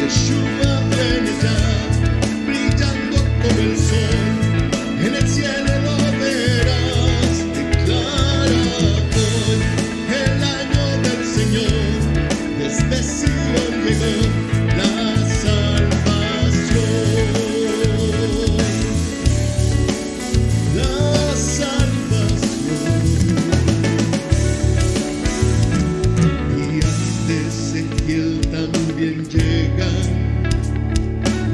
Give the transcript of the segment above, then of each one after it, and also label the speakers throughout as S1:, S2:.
S1: Yeshua viene ya, brillando como el sol, en el cielo lo verás. Declara hoy el año del Señor, desde Sion llegó la salvación. La salvación. Días de Ezequiel también llegan,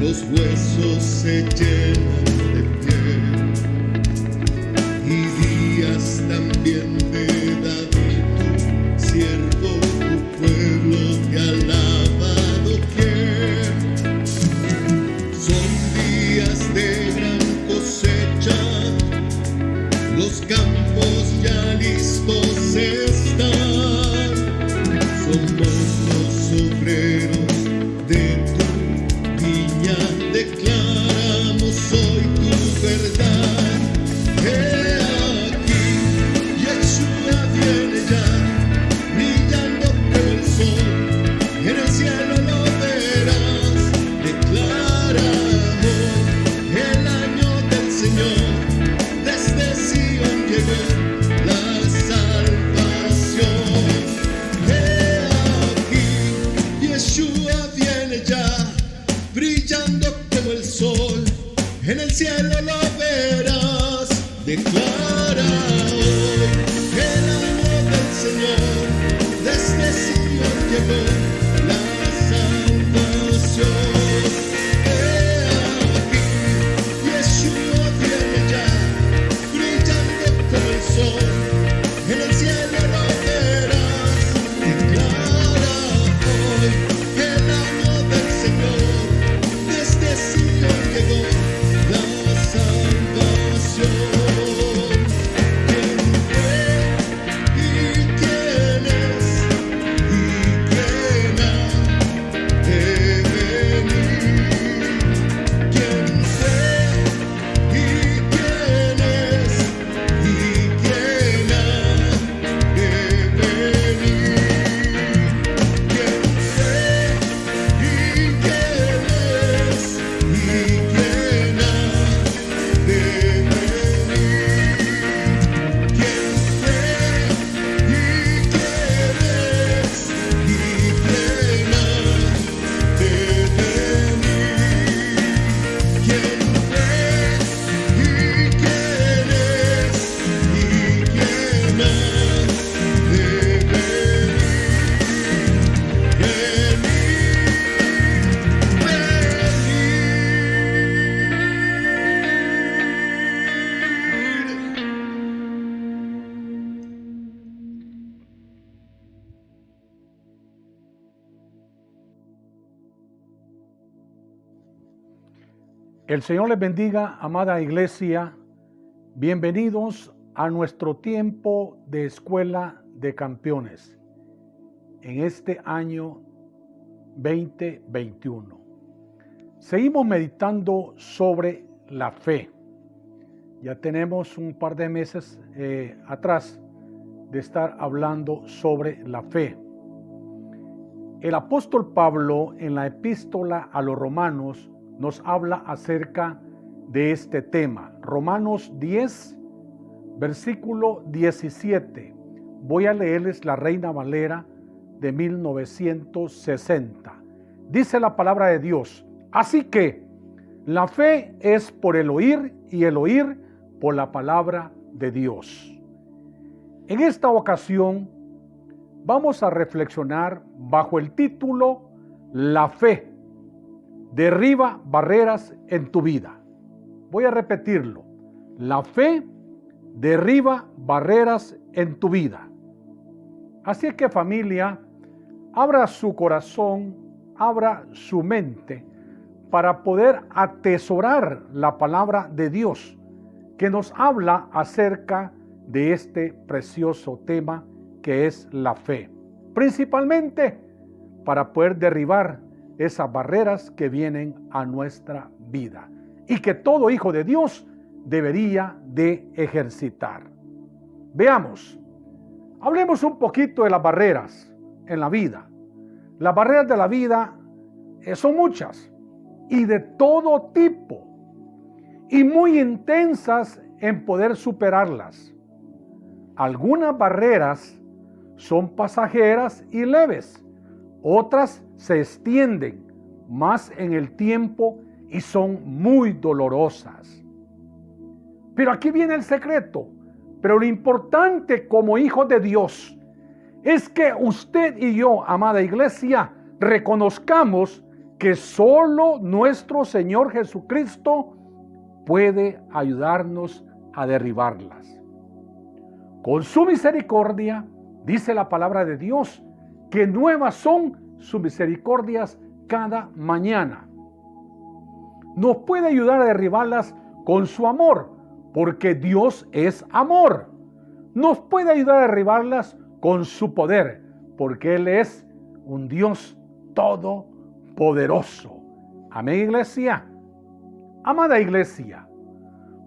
S1: los huesos se llenan de piel, y días también de David, tu siervo, tu pueblo te alaba doquier. Son días de gran cosecha, los campos ya listos están. Somos los obreros de tu viña, declaramos hoy tu verdad. He aquí, Yeshua viene ya, brillando como el sol, en el cielo lo verás. Declara hoy el año del Señor, desde Sion llegó la salvación. He aquí, Yeshua viene ya, brillando como el sol, en el cielo lo verás. Declara hoy el año del Señor, desde Sion llegó la salvación. He aquí, Yeshua viene ya, brillando como el sol, en el cielo lo verás. Declara hoy el año del Señor, desde Sion llegó la salvación. ¿Quién fue y quién es y quién ha de venir? ¿Quién fue y quién es y quién ha de venir? ¿Quién fue y quién es y quién ha de venir? ¿Quién fue y quién es y quién ha de venir? ¿Quién fue y quién es y quién ha de
S2: El Señor les bendiga, amada iglesia. Bienvenidos a nuestro tiempo de Escuela de Campeones en este año 2021. Seguimos meditando sobre la fe. Ya tenemos un par de meses atrás de estar hablando sobre la fe. El apóstol Pablo en la epístola a los Romanos nos habla acerca de este tema. Romanos 10, versículo 17. Voy a leerles la Reina Valera de 1960. Dice la palabra de Dios: así que la fe es por el oír y el oír por la palabra de Dios. En esta ocasión vamos a reflexionar bajo el título La fe derriba barreras en tu vida. Voy a repetirlo. La fe derriba barreras en tu vida. Así que, familia, abra su corazón, abra su mente para poder atesorar la palabra de Dios que nos habla acerca de este precioso tema que es la fe. Principalmente para poder derribar esas barreras que vienen a nuestra vida y que todo hijo de Dios debería de ejercitar. Veamos, hablemos un poquito de las barreras en la vida. Las barreras de la vida son muchas y de todo tipo y muy intensas en poder superarlas. Algunas barreras son pasajeras y leves, otras se extienden más en el tiempo y son muy dolorosas. Pero aquí viene el secreto. Pero lo importante como hijos de Dios es que usted y yo, amada iglesia, reconozcamos que solo nuestro Señor Jesucristo puede ayudarnos a derribarlas. Con su misericordia, dice la palabra de Dios, que nuevas son sus misericordias cada mañana. Nos puede ayudar a derribarlas con su amor, porque Dios es amor. Nos puede ayudar a derribarlas con su poder, porque Él es un Dios todopoderoso. Amén, iglesia. Amada iglesia,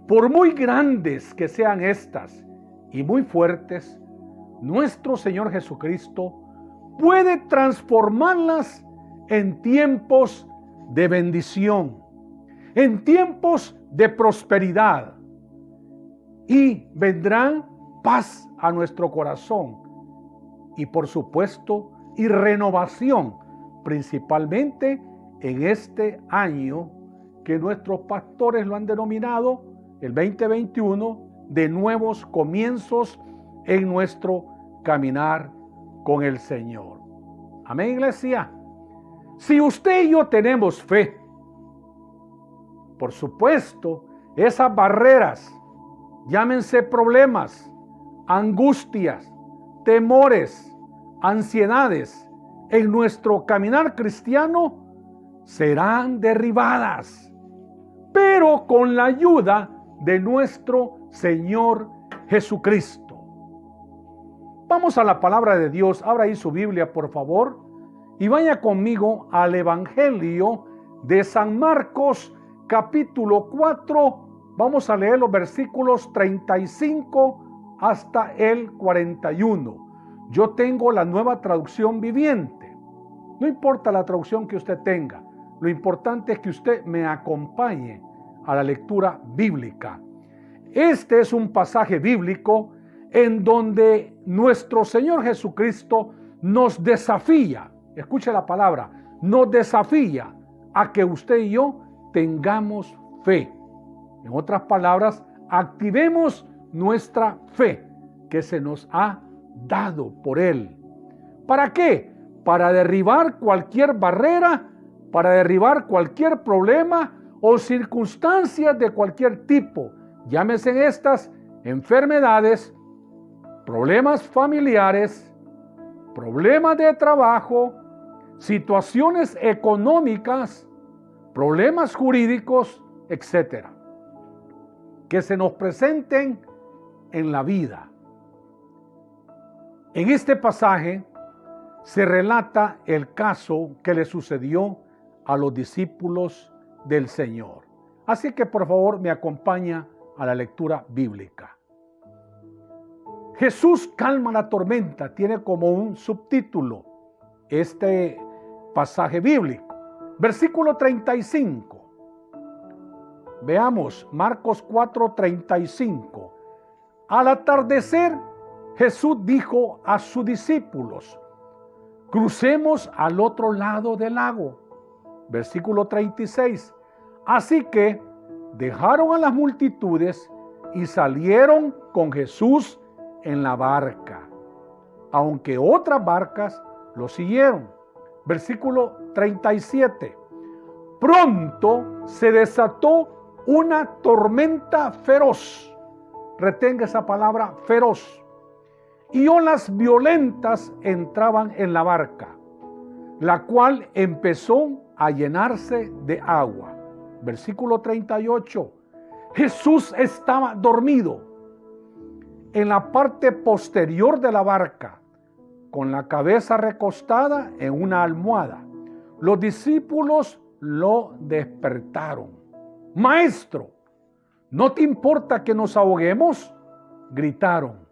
S2: por muy grandes que sean estas y muy fuertes, nuestro Señor Jesucristo puede transformarlas en tiempos de bendición, en tiempos de prosperidad, y vendrán paz a nuestro corazón y por supuesto y renovación, principalmente en este año que nuestros pastores lo han denominado el 2021 de nuevos comienzos en nuestro caminar con el Señor. Amén, iglesia. Si usted y yo tenemos fe, por supuesto, esas barreras, llámense problemas, angustias, temores, ansiedades, en nuestro caminar cristiano serán derribadas, pero con la ayuda de nuestro Señor Jesucristo. Vamos a la palabra de Dios. Abra ahí su Biblia, por favor, y vaya conmigo al Evangelio de San Marcos, capítulo 4. Vamos a leer los versículos 35 hasta el 41. Yo tengo la Nueva Traducción Viviente. No importa la traducción que usted tenga, lo importante es que usted me acompañe a la lectura bíblica. Este es un pasaje bíblico en donde nuestro Señor Jesucristo nos desafía, escuche la palabra, nos desafía a que usted y yo tengamos fe. En otras palabras, activemos nuestra fe que se nos ha dado por Él. ¿Para qué? Para derribar cualquier barrera, para derribar cualquier problema o circunstancias de cualquier tipo. Llámese estas enfermedades, problemas familiares, problemas de trabajo, situaciones económicas, problemas jurídicos, etcétera, que se nos presenten en la vida. En este pasaje se relata el caso que le sucedió a los discípulos del Señor. Así que por favor me acompaña a la lectura bíblica. Jesús calma la tormenta, tiene como un subtítulo este pasaje bíblico. Versículo 35. Veamos, Marcos 4:35. Al atardecer, Jesús dijo a sus discípulos: crucemos al otro lado del lago. Versículo 36. Así que dejaron a las multitudes y salieron con Jesús en la barca, aunque otras barcas lo siguieron. Versículo 37. Pronto se desató una tormenta feroz. Retenga esa palabra, feroz. Y olas violentas entraban en la barca, la cual empezó a llenarse de agua. Versículo 38. Jesús estaba dormido en la parte posterior de la barca, con la cabeza recostada en una almohada. Los discípulos lo despertaron. Maestro, ¿no te importa que nos ahoguemos? Gritaron.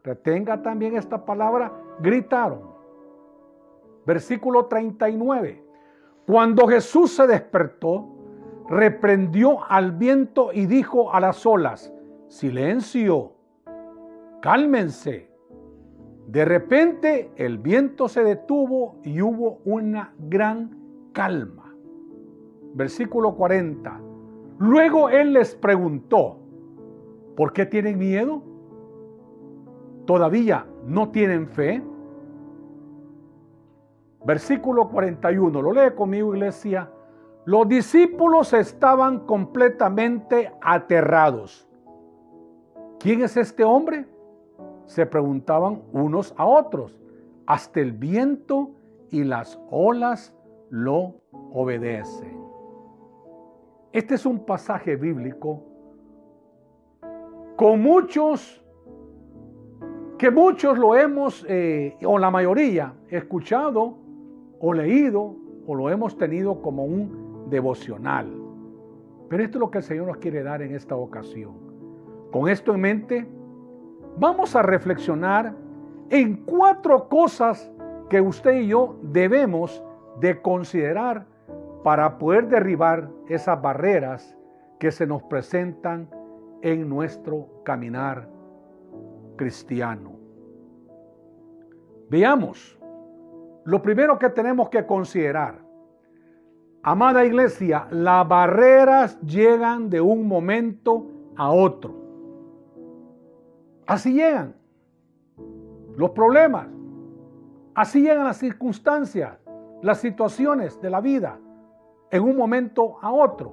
S2: Retenga también esta palabra, gritaron. Versículo 39. Cuando Jesús se despertó, reprendió al viento y dijo a las olas: silencio, cálmense. De repente el viento se detuvo y hubo una gran calma. Versículo 40. Luego él les preguntó: ¿por qué tienen miedo? ¿Todavía no tienen fe? Versículo 41. Lo lee conmigo, iglesia. Los discípulos estaban completamente aterrados. ¿Quién es este hombre?, se preguntaban unos a otros. Hasta el viento y las olas lo obedecen. Este es un pasaje bíblico con que muchos lo hemos, o la mayoría, escuchado o leído, o lo hemos tenido como un devocional. Pero esto es lo que el Señor nos quiere dar en esta ocasión. Con esto en mente, vamos a reflexionar en 4 cosas que usted y yo debemos de considerar para poder derribar esas barreras que se nos presentan en nuestro caminar cristiano. Veamos, lo primero que tenemos que considerar, amada iglesia, las barreras llegan de un momento a otro. Así llegan los problemas, así llegan las circunstancias, las situaciones de la vida, en un momento a otro.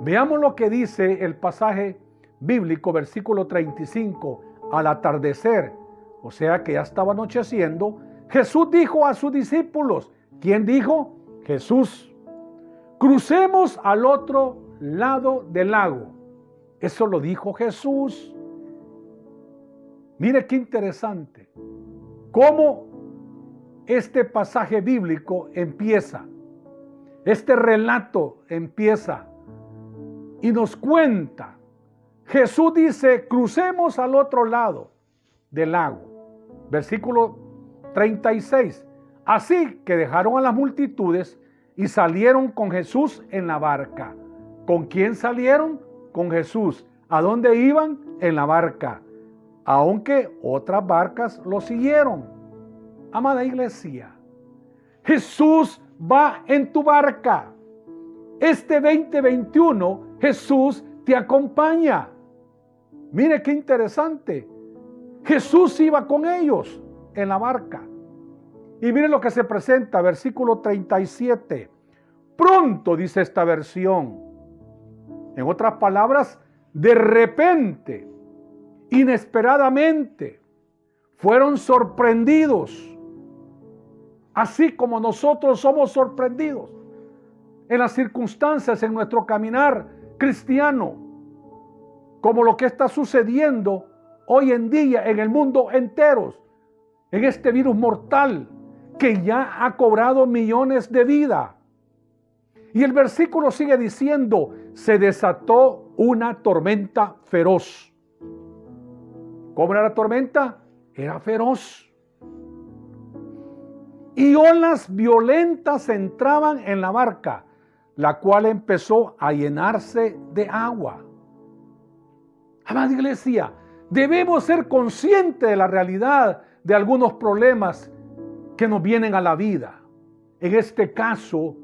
S2: Veamos lo que dice el pasaje bíblico, versículo 35. Al atardecer, o sea que ya estaba anocheciendo, Jesús dijo a sus discípulos. ¿Quién dijo? Jesús. Crucemos al otro lado del lago. Eso lo dijo Jesús. Mire qué interesante cómo este pasaje bíblico empieza. Este relato empieza y nos cuenta. Jesús dice: crucemos al otro lado del lago. Versículo 36. Así que dejaron a las multitudes y salieron con Jesús en la barca. ¿Con quién salieron? Con Jesús. ¿A dónde iban? En la barca. Aunque otras barcas lo siguieron. Amada iglesia, Jesús va en tu barca. Este 2021 Jesús te acompaña. Mire qué interesante. Jesús iba con ellos en la barca. Y mire lo que se presenta, versículo 37. Pronto, dice esta versión. En otras palabras, de repente, inesperadamente, fueron sorprendidos. Así como nosotros somos sorprendidos en las circunstancias, en nuestro caminar cristiano, como lo que está sucediendo hoy en día en el mundo entero, en este virus mortal que ya ha cobrado millones de vidas. Y el versículo sigue diciendo: se desató una tormenta feroz. ¿Cómo era la tormenta? Era feroz. Y olas violentas entraban en la barca, la cual empezó a llenarse de agua. Amada iglesia, debemos ser conscientes de la realidad de algunos problemas que nos vienen a la vida. En este caso,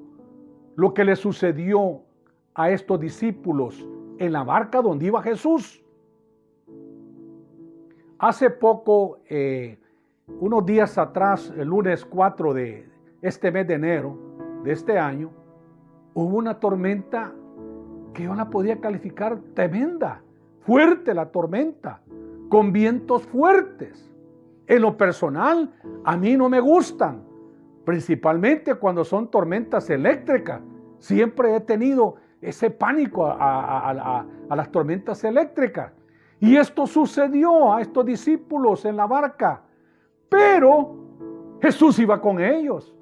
S2: lo que le sucedió a estos discípulos en la barca donde iba Jesús. Hace poco, unos días atrás, el lunes 4 de este mes de enero de este año, hubo una tormenta que yo la podía calificar tremenda, fuerte la tormenta, con vientos fuertes. En lo personal, a mí no me gustan, principalmente cuando son tormentas eléctricas. Siempre he tenido ese pánico a las tormentas eléctricas. Y esto sucedió a estos discípulos en la barca. Pero Jesús iba con ellos.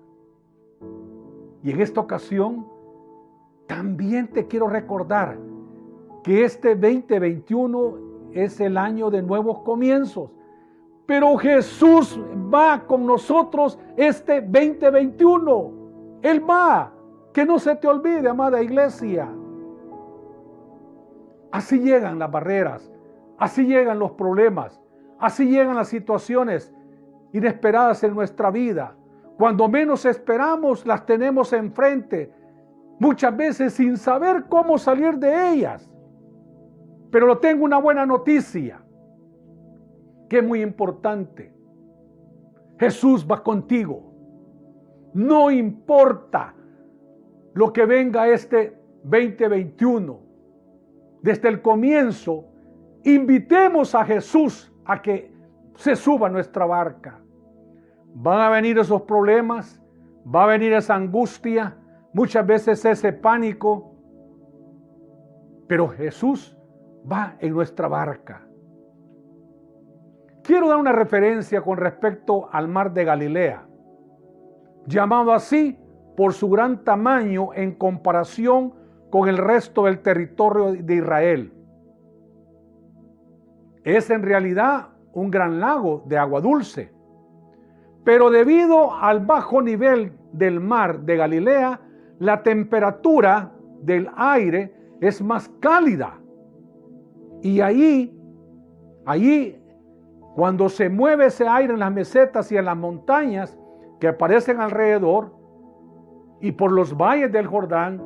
S2: Y en esta ocasión también te quiero recordar que este 2021 es el año de nuevos comienzos. Pero Jesús va con nosotros este 2021. Él va. Que no se te olvide, amada iglesia. Así llegan las barreras, así llegan los problemas, así llegan las situaciones inesperadas en nuestra vida. Cuando menos esperamos, las tenemos enfrente, muchas veces sin saber cómo salir de ellas. Pero tengo una buena noticia, que es muy importante. Jesús va contigo. No importa lo que venga este 2021. Desde el comienzo, invitemos a Jesús a que se suba a nuestra barca. Van a venir esos problemas, va a venir esa angustia, muchas veces ese pánico, pero Jesús va en nuestra barca. Quiero dar una referencia con respecto al mar de Galilea, llamado así por su gran tamaño en comparación con el resto del territorio de Israel. Es en realidad un gran lago de agua dulce, pero debido al bajo nivel del mar de Galilea, la temperatura del aire es más cálida. Y allí, cuando se mueve ese aire en las mesetas y en las montañas que aparecen alrededor y por los valles del Jordán,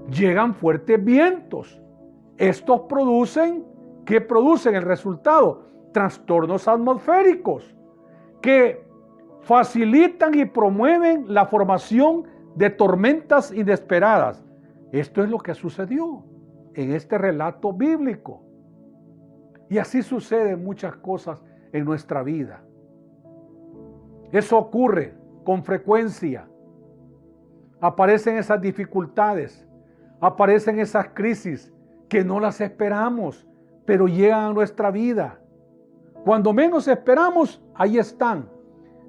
S2: llegan fuertes vientos. Estos producen el resultado, trastornos atmosféricos que facilitan y promueven la formación de tormentas inesperadas. Esto es lo que sucedió en este relato bíblico. Y así suceden muchas cosas en nuestra vida. Eso ocurre con frecuencia. Aparecen esas dificultades, aparecen esas crisis que no las esperamos, pero llegan a nuestra vida. Cuando menos esperamos, ahí están,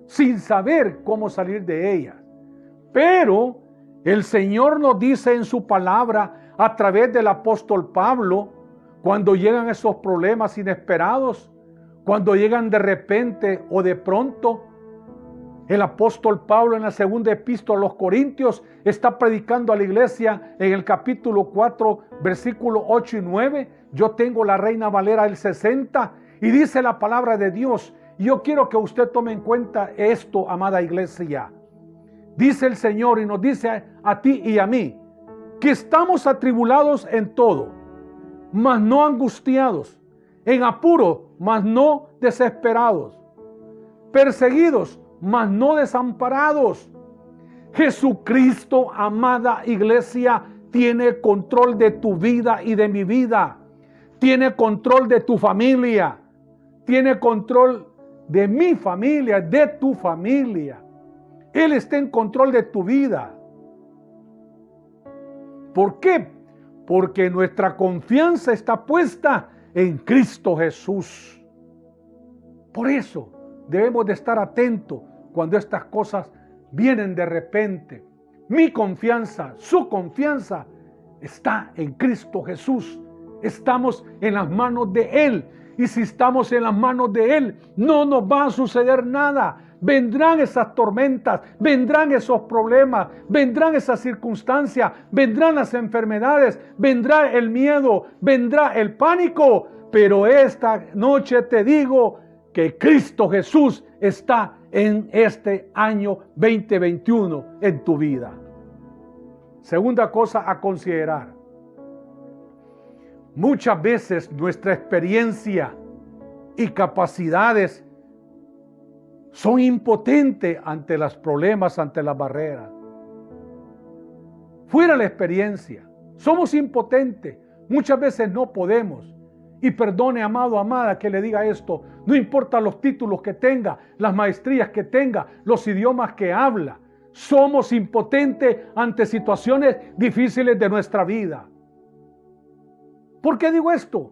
S2: sin saber cómo salir de ellas. Pero el Señor nos dice en su palabra, a través del apóstol Pablo, cuando llegan esos problemas inesperados, cuando llegan de repente o de pronto, el apóstol Pablo en la segunda epístola a los Corintios está predicando a la iglesia en el capítulo 4, versículos 8 y 9. Yo tengo la Reina Valera del 60 y dice la palabra de Dios. Y yo quiero que usted tome en cuenta esto, amada iglesia. Dice el Señor y nos dice a ti y a mí que estamos atribulados en todo, mas no angustiados, en apuro, mas no desesperados, perseguidos, mas no desamparados. Jesucristo, amada iglesia, tiene control de tu vida y de mi vida. Tiene control de tu familia. Tiene control de mi familia, de tu familia. Él está en control de tu vida. ¿Por qué? Porque nuestra confianza está puesta en Cristo Jesús. Por eso debemos de estar atentos cuando estas cosas vienen de repente. Mi confianza, su confianza está en Cristo Jesús. Estamos en las manos de Él. Y si estamos en las manos de Él, no nos va a suceder nada. Vendrán esas tormentas, vendrán esos problemas, vendrán esas circunstancias, vendrán las enfermedades, vendrá el miedo, vendrá el pánico. Pero esta noche te digo que Cristo Jesús está en este año 2021 en tu vida. Segunda cosa a considerar. Muchas veces nuestra experiencia y capacidades son impotentes ante los problemas, ante las barreras. Fuera la experiencia, somos impotentes. Muchas veces no podemos. Y perdone, amado, amada, que le diga esto. No importa los títulos que tenga, las maestrías que tenga, los idiomas que habla. Somos impotentes ante situaciones difíciles de nuestra vida. ¿Por qué digo esto?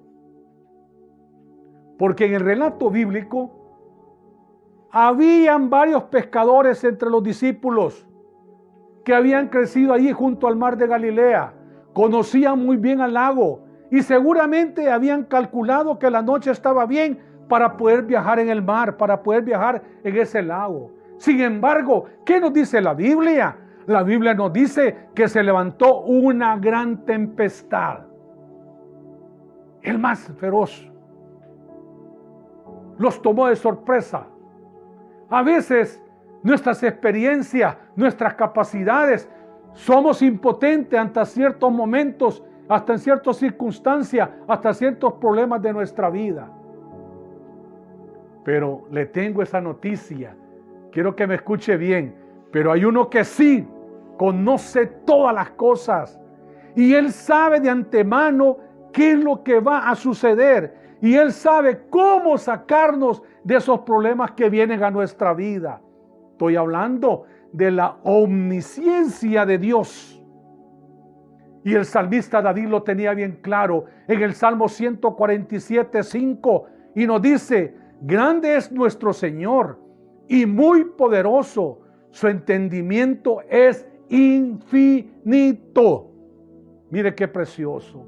S2: Porque en el relato bíblico habían varios pescadores entre los discípulos que habían crecido allí junto al mar de Galilea. Conocían muy bien al lago y seguramente habían calculado que la noche estaba bien para poder viajar en el mar, para poder viajar en ese lago. Sin embargo, ¿qué nos dice la Biblia? la Biblia nos dice que se levantó una gran tempestad. El más feroz. Los tomó de sorpresa. A veces nuestras experiencias, nuestras capacidades, somos impotentes ante ciertos momentos, hasta en ciertas circunstancias, hasta ciertos problemas de nuestra vida. Pero le tengo esa noticia. Quiero que me escuche bien. Pero hay uno que sí conoce todas las cosas. Y Él sabe de antemano qué es lo que va a suceder. Y Él sabe cómo sacarnos de esos problemas que vienen a nuestra vida. Estoy hablando de la omnisciencia de Dios. Y el salmista David lo tenía bien claro en el Salmo 147:5 y nos dice: grande es nuestro Señor y muy poderoso, su entendimiento es infinito. Mire qué precioso.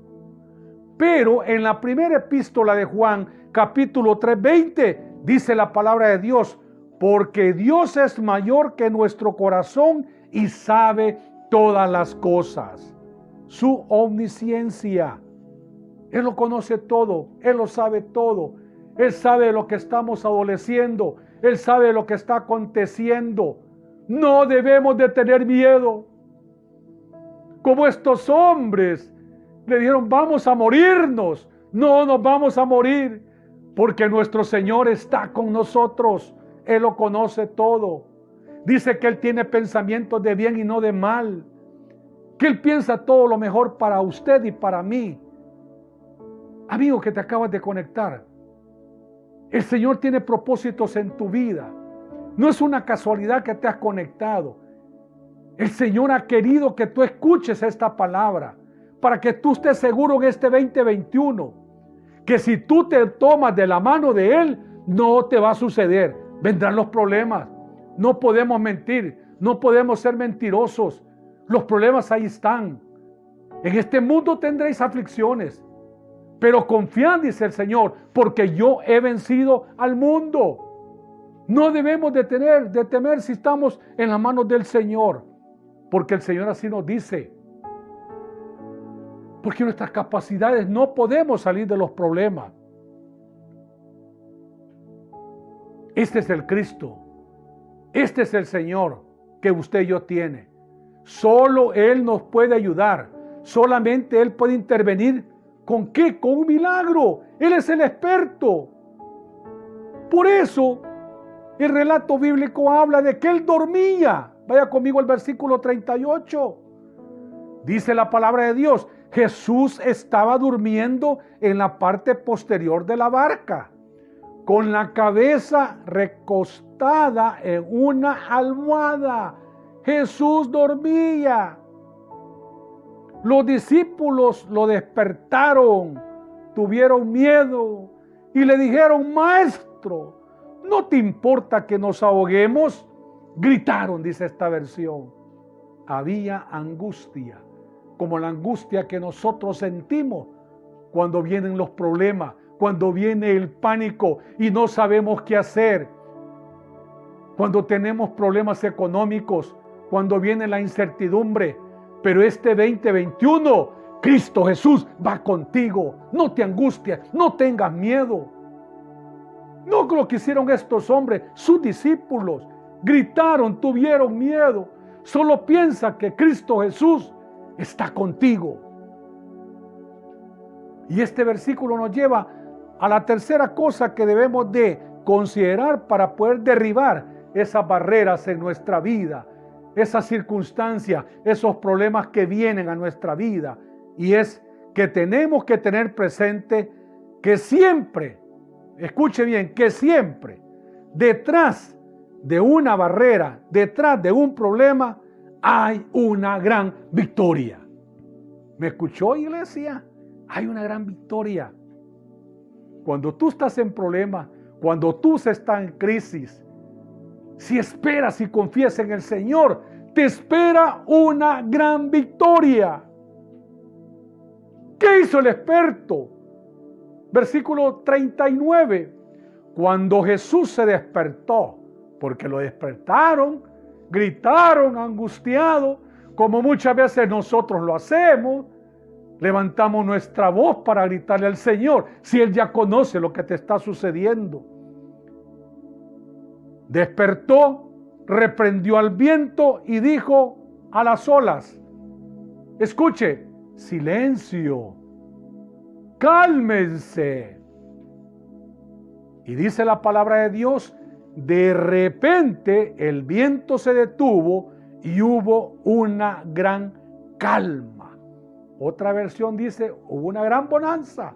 S2: Pero en la primera epístola de Juan, capítulo 3:20, dice la palabra de Dios: porque Dios es mayor que nuestro corazón y sabe todas las cosas. Su omnisciencia. Él lo conoce todo, Él lo sabe todo. Él sabe de lo que estamos adoleciendo, Él sabe de lo que está aconteciendo. No debemos de tener miedo. Como estos hombres le dijeron: vamos a morirnos. No nos vamos a morir, porque nuestro Señor está con nosotros. Él lo conoce todo. Dice que Él tiene pensamientos de bien y no de mal. Que Él piensa todo lo mejor para usted y para mí. Amigo que te acabas de conectar, el Señor tiene propósitos en tu vida. No es una casualidad que te has conectado. El Señor ha querido que tú escuches esta palabra para que tú estés seguro en este 2021 que si tú te tomas de la mano de Él, no te va a suceder. Vendrán los problemas. No podemos mentir, no podemos ser mentirosos. Los problemas ahí están. En este mundo tendréis aflicciones, pero confiad, dice el Señor, porque yo he vencido al mundo. No debemos de temer si estamos en las manos del Señor, porque el Señor así nos dice. Porque nuestras capacidades no podemos salir de los problemas. Este es el Cristo. Este es el Señor que usted y yo tiene. Solo Él nos puede ayudar. Solamente Él puede intervenir. ¿Con qué? Con un milagro. Él es el experto. Por eso el relato bíblico habla de que Él dormía. Vaya conmigo al versículo 38. Dice la palabra de Dios: Jesús estaba durmiendo en la parte posterior de la barca, con la cabeza recostada en una almohada. Jesús dormía. Los discípulos lo despertaron, tuvieron miedo y le dijeron: Maestro, ¿no te importa que nos ahoguemos? Gritaron, dice esta versión. Había angustia, como la angustia que nosotros sentimos cuando vienen los problemas, cuando viene el pánico y no sabemos qué hacer, cuando tenemos problemas económicos, cuando viene la incertidumbre. Pero este 2021, Cristo Jesús va contigo. No te angusties, no tengas miedo. No lo que hicieron estos hombres, sus discípulos. Gritaron, tuvieron miedo. Solo piensa que Cristo Jesús está contigo. Y este versículo nos lleva a la tercera cosa que debemos de considerar para poder derribar esas barreras en nuestra vida, esas circunstancias, esos problemas que vienen a nuestra vida. Y es que tenemos que tener presente que siempre, escuche bien, que siempre detrás de una barrera, detrás de un problema, hay una gran victoria. ¿Me escuchó, iglesia? Hay una gran victoria. Cuando tú estás en problemas, cuando tú estás en crisis, si esperas y confías en el Señor, te espera una gran victoria. ¿Qué hizo el experto? Versículo 39. Cuando Jesús se despertó, porque lo despertaron, gritaron angustiados, como muchas veces nosotros lo hacemos. Levantamos nuestra voz para gritarle al Señor, si Él ya conoce lo que te está sucediendo. Despertó, reprendió al viento y dijo a las olas, escuche, silencio, cálmense. Y dice la palabra de Dios, de repente el viento se detuvo y hubo una gran calma. Otra versión dice, hubo una gran bonanza,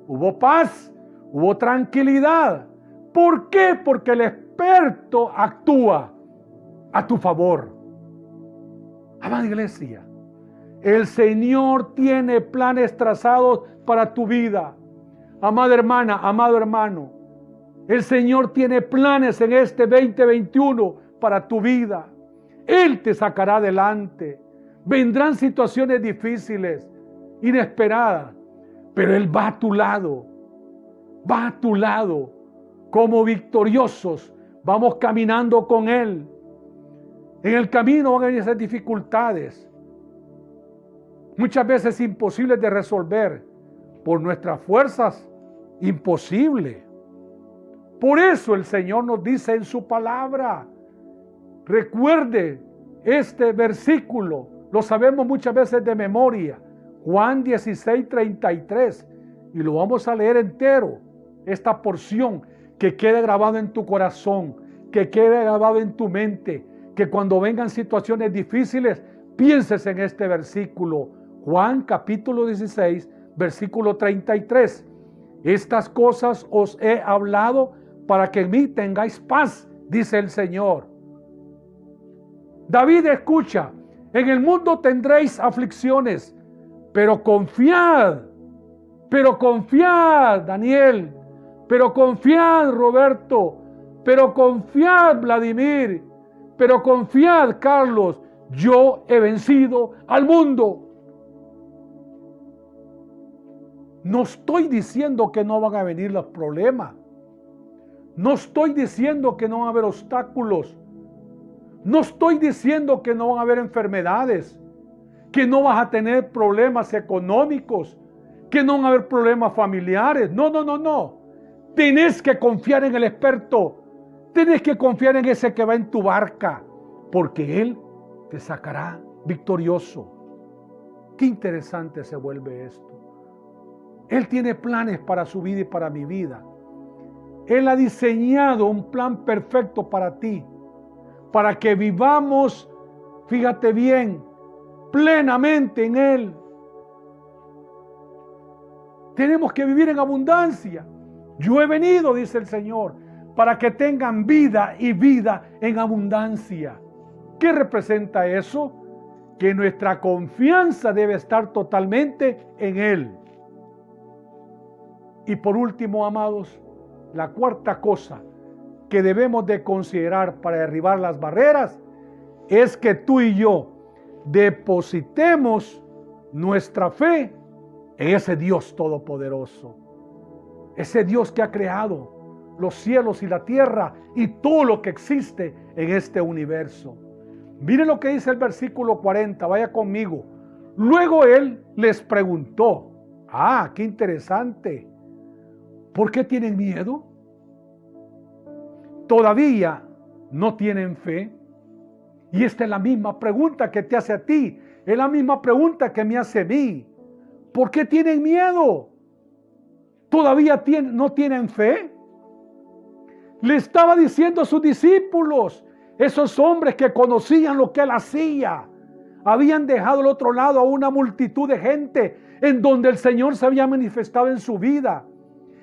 S2: hubo paz, hubo tranquilidad. ¿Por qué? Porque el experto actúa a tu favor. Amada iglesia, el Señor tiene planes trazados para tu vida. Amada hermana, amado hermano, el Señor tiene planes en este 2021 para tu vida. Él te sacará adelante. Vendrán situaciones difíciles, inesperadas, pero Él va a tu lado. Va a tu lado. Como victoriosos, vamos caminando con Él. En el camino van a venir esas dificultades, muchas veces imposibles de resolver por nuestras fuerzas, imposible. Por eso el Señor nos dice en su palabra, recuerde este versículo, lo sabemos muchas veces de memoria, Juan 16:33, y lo vamos a leer entero, esta porción, que quede grabado en tu corazón, que quede grabado en tu mente, que cuando vengan situaciones difíciles, pienses en este versículo. Juan capítulo 16, versículo 33. Estas cosas os he hablado para que en mí tengáis paz, dice el Señor. David escucha, en el mundo tendréis aflicciones, pero confiad, Daniel, pero confiad, Roberto, pero confiad, Vladimir, pero confiad, Carlos, yo he vencido al mundo. No estoy diciendo que no van a venir los problemas. No estoy diciendo que no van a haber obstáculos. No estoy diciendo que no van a haber enfermedades, que no vas a tener problemas económicos, que no van a haber problemas familiares. No. Tenés que confiar en el experto. Tienes que confiar en ese que va en tu barca, porque Él te sacará victorioso. Qué interesante se vuelve esto. Él tiene planes para su vida y para mi vida. Él ha diseñado un plan perfecto para ti, para que vivamos, fíjate bien, plenamente en Él. Tenemos que vivir en abundancia. Yo he venido, dice el Señor, para que tengan vida y vida en abundancia. ¿Qué representa eso? Que nuestra confianza debe estar totalmente en Él. Y por último, amados, la cuarta cosa que debemos de considerar para derribar las barreras es que tú y yo depositemos nuestra fe en ese Dios todopoderoso, ese Dios que ha creado los cielos y la tierra y todo lo que existe en este universo. Miren lo que dice el versículo 40, vaya conmigo. Luego Él les preguntó, qué interesante, ¿por qué tienen miedo? ¿Todavía no tienen fe? Y esta es la misma pregunta que te hace a ti, es la misma pregunta que me hace a mí. ¿Por qué tienen miedo? ¿Todavía no tienen fe? Le estaba diciendo a sus discípulos, esos hombres que conocían lo que Él hacía, habían dejado al otro lado a una multitud de gente en donde el Señor se había manifestado en su vida.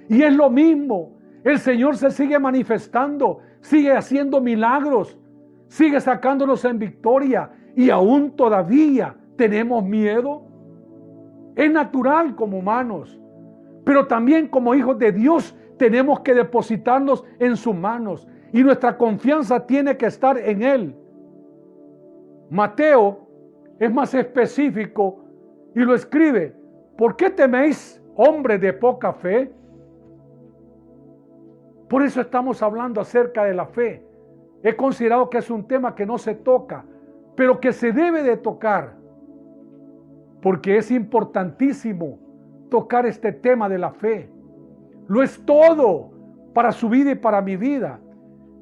S2: Y es lo mismo, el Señor se sigue manifestando, sigue haciendo milagros, sigue sacándonos en victoria y aún todavía tenemos miedo. Es natural como humanos, pero también como hijos de Dios tenemos que depositarnos en sus manos y nuestra confianza tiene que estar en Él. Mateo es más específico y lo escribe: ¿por qué teméis, hombres de poca fe? Por eso estamos hablando acerca de la fe. he considerado que es un tema que no se toca, pero que se debe de tocar, porque es importantísimo tocar este tema de la fe. Lo es todo para su vida y para mi vida.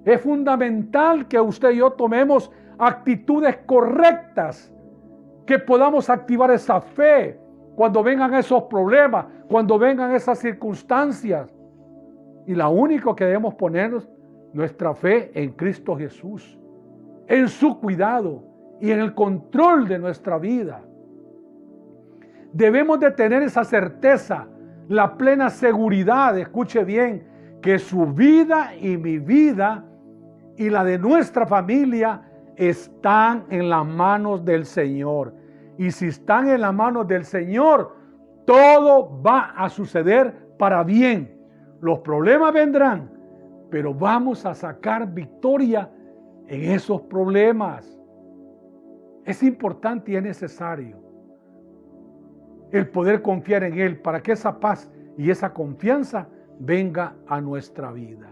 S2: Es fundamental que usted y yo tomemos actitudes correctas, que podamos activar esa fe cuando vengan esos problemas, cuando vengan esas circunstancias. Y la única que debemos ponernos nuestra fe en Cristo Jesús, en su cuidado y en el control de nuestra vida. Debemos de tener esa certeza, la plena seguridad, escuche bien, que su vida y mi vida y la de nuestra familia están en las manos del Señor. Y si están en las manos del Señor, todo va a suceder para bien. Los problemas vendrán, pero vamos a sacar victoria en esos problemas. Es importante y es necesario el poder confiar en Él para que esa paz y esa confianza venga a nuestra vida.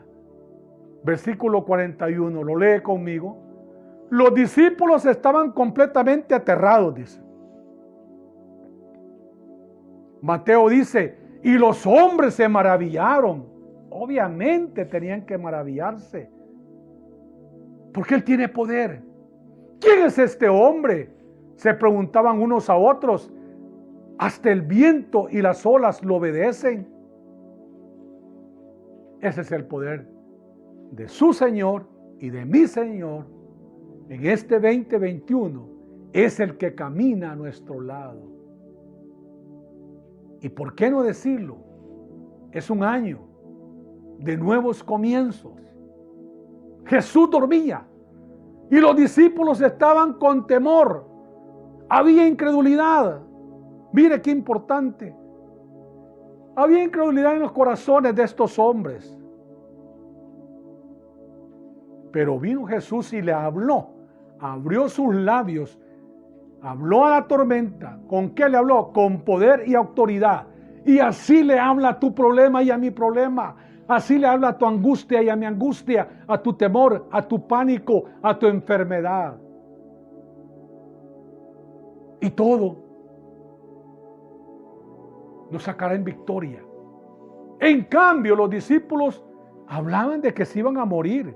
S2: Versículo 41, lo lee conmigo. Los discípulos estaban completamente aterrados, dice. Mateo dice, y los hombres se maravillaron. Obviamente tenían que maravillarse, porque Él tiene poder. ¿Quién es este hombre?, se preguntaban unos a otros. Hasta el viento y las olas lo obedecen. Ese es el poder de su Señor y de mi Señor en este 2021. Es el que camina a nuestro lado. ¿Y por qué no decirlo? Es un año de nuevos comienzos. Jesús dormía y los discípulos estaban con temor. Había incredulidad. Mire qué importante. Había incredulidad en los corazones de estos hombres. Pero vino Jesús y le habló. Abrió sus labios. Habló a la tormenta. ¿Con qué le habló? Con poder y autoridad. Y así le habla a tu problema y a mi problema. Así le habla a tu angustia y a mi angustia, a tu temor, a tu pánico, a tu enfermedad. Y todo nos sacará en victoria. En cambio, los discípulos hablaban de que se iban a morir.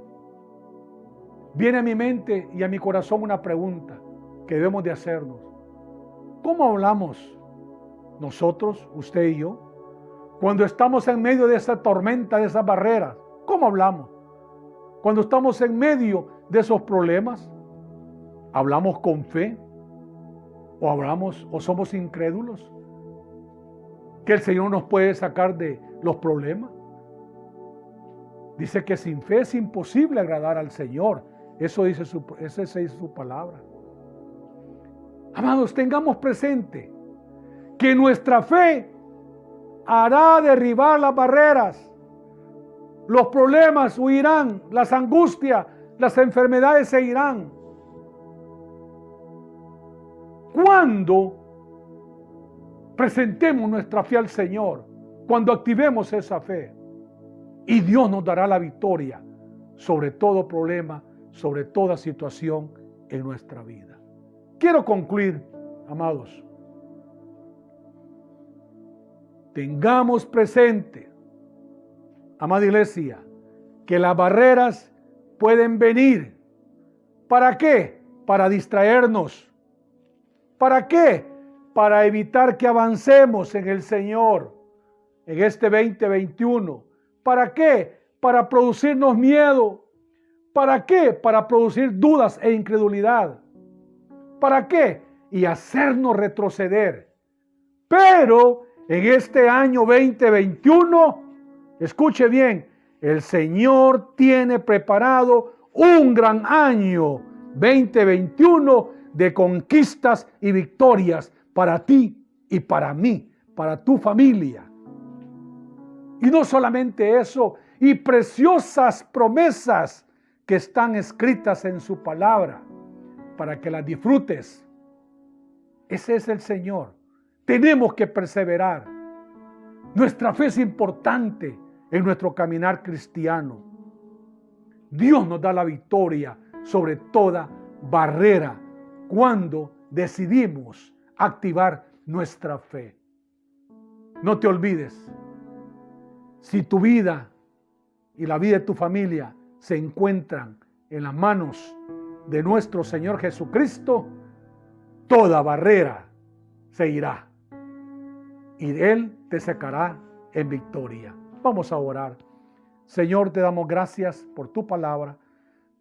S2: Viene a mi mente y a mi corazón una pregunta que debemos de hacernos. ¿Cómo hablamos nosotros, usted y yo, cuando estamos en medio de esa tormenta, de esas barreras? ¿Cómo hablamos? Cuando estamos en medio de esos problemas, ¿hablamos con fe? ¿O hablamos o somos incrédulos? ¿Que el Señor nos puede sacar de los problemas? Dice que sin fe es imposible agradar al Señor. Esa es su palabra. Amados, tengamos presente que nuestra fe hará derribar las barreras. Los problemas huirán, las angustias, las enfermedades se irán. Cuando presentemos nuestra fe al Señor, cuando activemos esa fe, y Dios nos dará la victoria sobre todo problema, sobre toda situación en nuestra vida. Quiero concluir, amados. Tengamos presente, amada iglesia, que las barreras pueden venir. ¿Para qué? Para distraernos. ¿Para qué? Para evitar que avancemos en el Señor en este 2021. ¿Para qué? Para producirnos miedo. ¿Para qué? Para producir dudas e incredulidad. ¿Para qué? Y hacernos retroceder. Pero en este año 2021, escuche bien, el Señor tiene preparado un gran año 2021 de conquistas y victorias para ti y para mí, para tu familia. Y no solamente eso, y preciosas promesas que están escritas en su palabra para que las disfrutes. Ese es el Señor. Tenemos que perseverar. Nuestra fe es importante en nuestro caminar cristiano. Dios nos da la victoria sobre toda barrera cuando decidimos activar nuestra fe. No te olvides, si tu vida y la vida de tu familia se encuentran en las manos de nuestro Señor Jesucristo, toda barrera se irá y Él te sacará en victoria. Vamos a orar. Señor, te damos gracias por tu palabra,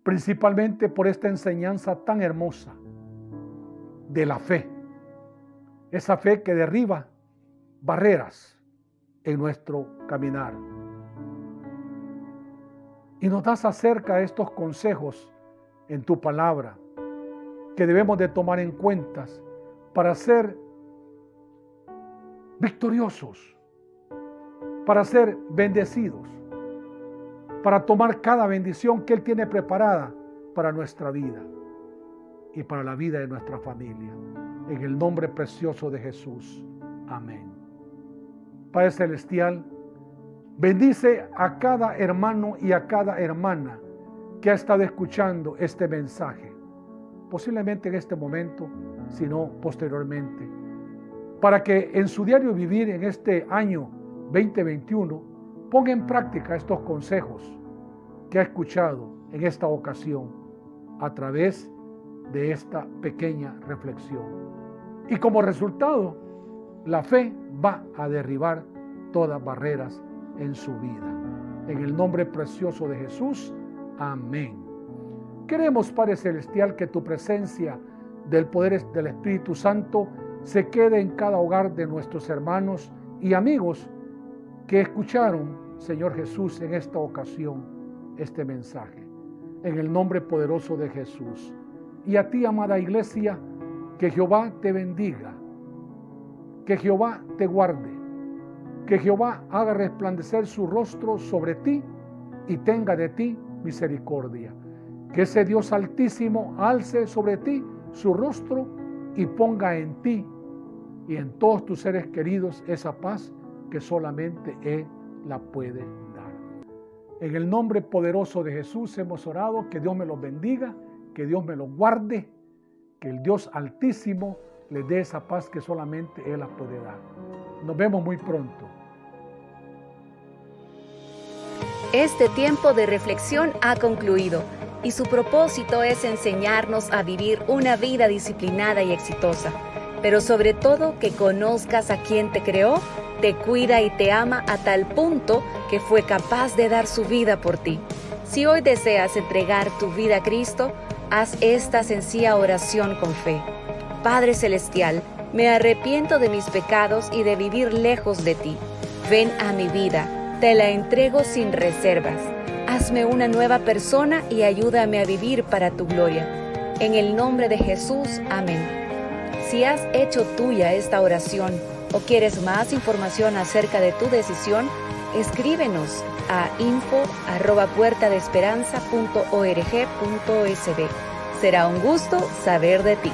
S2: principalmente por esta enseñanza tan hermosa de la fe. Esa fe que derriba barreras en nuestro caminar. Y nos das acerca de estos consejos en tu palabra que debemos de tomar en cuenta para ser victoriosos, para ser bendecidos, para tomar cada bendición que Él tiene preparada para nuestra vida y para la vida de nuestra familia. En el nombre precioso de Jesús. Amén. Padre Celestial, bendice a cada hermano y a cada hermana que ha estado escuchando este mensaje, posiblemente en este momento, sino posteriormente, para que en su diario vivir en este año 2021 ponga en práctica estos consejos que ha escuchado en esta ocasión a través de esta pequeña reflexión. Y como resultado, la fe va a derribar todas barreras en su vida. En el nombre precioso de Jesús, amén. Queremos, Padre Celestial, que tu presencia del poder del Espíritu Santo se quede en cada hogar de nuestros hermanos y amigos que escucharon, Señor Jesús, en esta ocasión, este mensaje. En el nombre poderoso de Jesús. Y a ti, amada iglesia, que Jehová te bendiga, que Jehová te guarde, que Jehová haga resplandecer su rostro sobre ti y tenga de ti misericordia. Que ese Dios altísimo alce sobre ti su rostro y ponga en ti y en todos tus seres queridos esa paz que solamente Él la puede dar. En el nombre poderoso de Jesús hemos orado. Que Dios me los bendiga, que Dios me los guarde, que el Dios altísimo les dé esa paz que solamente Él la puede dar. Nos vemos muy pronto.
S3: Este tiempo de reflexión ha concluido y su propósito es enseñarnos a vivir una vida disciplinada y exitosa, pero sobre todo que conozcas a quien te creó, te cuida y te ama a tal punto que fue capaz de dar su vida por ti. Si hoy deseas entregar tu vida a Cristo, haz esta sencilla oración con fe. Padre Celestial, me arrepiento de mis pecados y de vivir lejos de ti. Ven a mi vida, te la entrego sin reservas. Hazme una nueva persona y ayúdame a vivir para tu gloria. En el nombre de Jesús, amén. Si has hecho tuya esta oración o quieres más información acerca de tu decisión, escríbenos a info@puertadesperanza.org.sb. Será un gusto saber de ti.